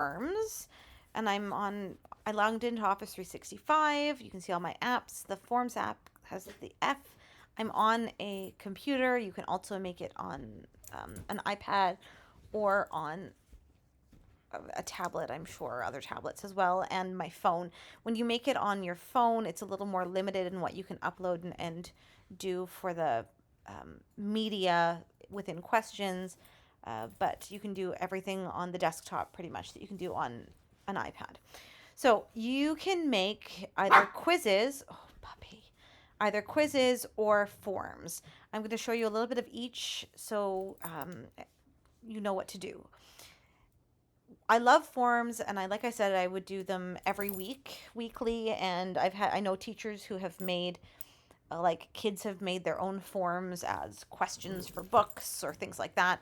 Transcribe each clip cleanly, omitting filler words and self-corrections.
Forms, and I logged into Office 365. You can see all my apps. The Forms app has the F. I'm on a computer. You can also make it on an iPad or on a tablet, I'm sure, other tablets as well, and my phone. When you make it on your phone, it's a little more limited in what you can upload and do for the media within questions, but you can do everything on the desktop pretty much that you can do on an iPad. So you can make either quizzes, oh, puppy, either quizzes or forms. I'm going to show you a little bit of each so you know what to do. I love forms, and like I said, I would do them every weekly, and I know teachers who have made like kids have made their own forms as questions for books or things like that.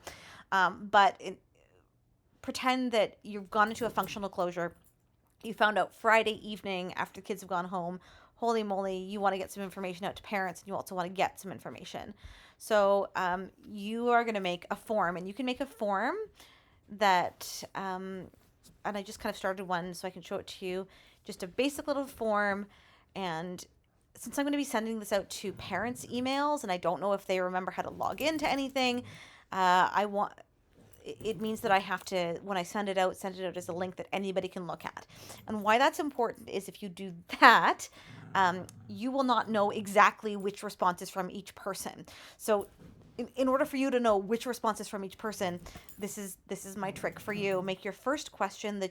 Pretend that you've gone into a functional closure. You found out Friday evening after the kids have gone home. Holy moly, you want to get some information out to parents, and you also want to get some information. So you are going to make a form, and you can make a form that, and I just kind of started one so I can show it to you. Just a basic little form. And since I'm going to be sending this out to parents' emails, and I don't know if they remember how to log into anything, it means that I have to, when I send it out as a link that anybody can look at. And why that's important is if you do that, you will not know exactly which responses from each person. So in order for you to know which responses from each person, this is my trick for you. Make your first question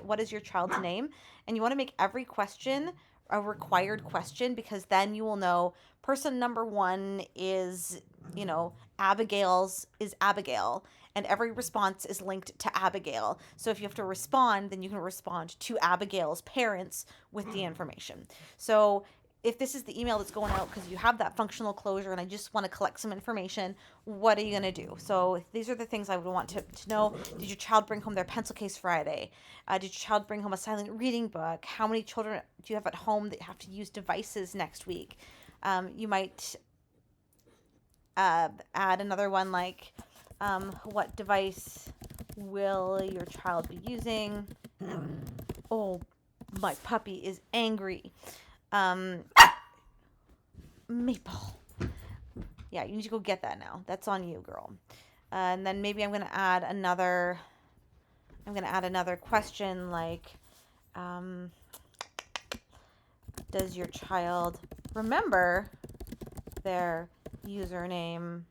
what is your child's name? And you want to make every question a required question, because then you will know person number 1 is, Abigail, and every response is linked to Abigail. So if you have to respond, then you can respond to Abigail's parents with the information. So if this is the email that's going out because you have that functional closure and I just want to collect some information, what are you going to do? So these are the things I would want to know. Did your child bring home their pencil case Friday? Did your child bring home a silent reading book? How many children do you have at home that have to use devices next week? You might add another one like, what device will your child be using? Oh, my puppy is angry. Maple. Yeah, you need to go get that now. That's on you, girl. And then maybe I'm gonna add another question like, does your child remember their username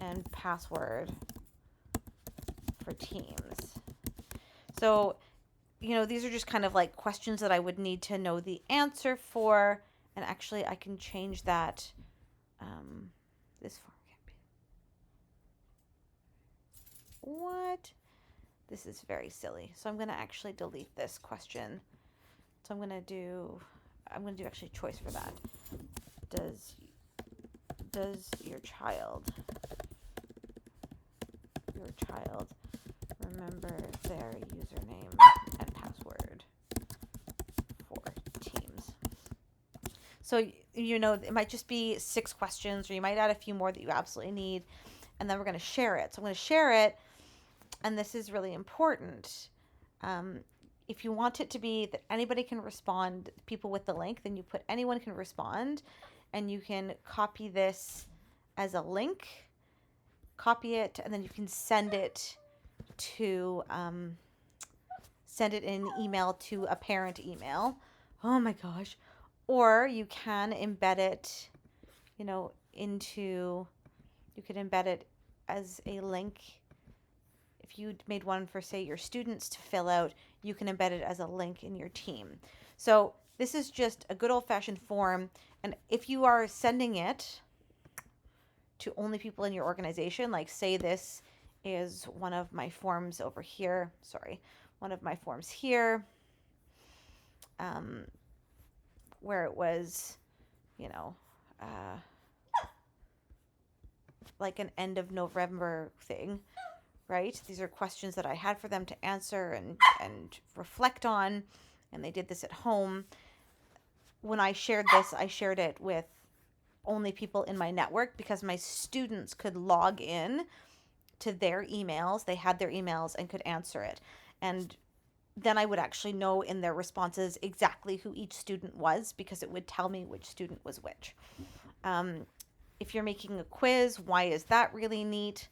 and password for Teams? So, these are just kind of like questions that I would need to know the answer for. And actually, I can change that. This form can't be. What? This is very silly. So I'm going to actually delete this question. So I'm going to do actually choice for that. Does your child remember their username and password for Teams? So, it might just be 6 questions, or you might add a few more that you absolutely need, and then we're going to share it. So I'm going to share it, and this is really important. If you want it to be that anybody can respond, people with the link, then you put anyone can respond, and you can copy this as a link, copy it, and then you can send it in email to a parent email. Oh my gosh. Or you can embed it, you could embed it as a link. If you made one for, say, your students to fill out, you can embed it as a link in your team. So this is just a good old-fashioned form. And if you are sending it to only people in your organization, like say this is one of my forms over here. Sorry, one of my forms here. Where it was, like an end of November thing, right? These are questions that I had for them to answer and reflect on, and they did this at home. When I shared this, I shared it with only people in my network because my students could log in to their emails. They had their emails and could answer it. And then I would actually know in their responses exactly who each student was, because it would tell me which student was which. Um, if you're making a quiz, why is that really neat?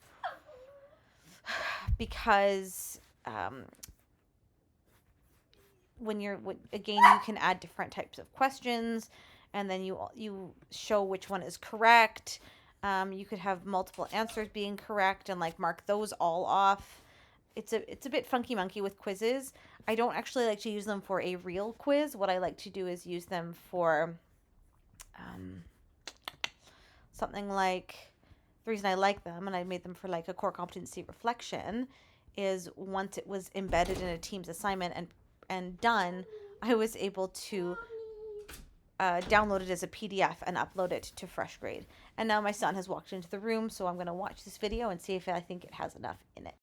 Because again, you can add different types of questions, and then you show which one is correct. You could have multiple answers being correct and like mark those all off. It's a bit funky monkey with quizzes. I don't actually like to use them for a real quiz. What I like to do is use them for um, something like, the reason I like them, and I made them for like a core competency reflection, is once it was embedded in a team's assignment and done, I was able to download it as a PDF and upload it to Fresh Grade. And now my son has walked into the room, so I'm going to watch this video and see if I think it has enough in it.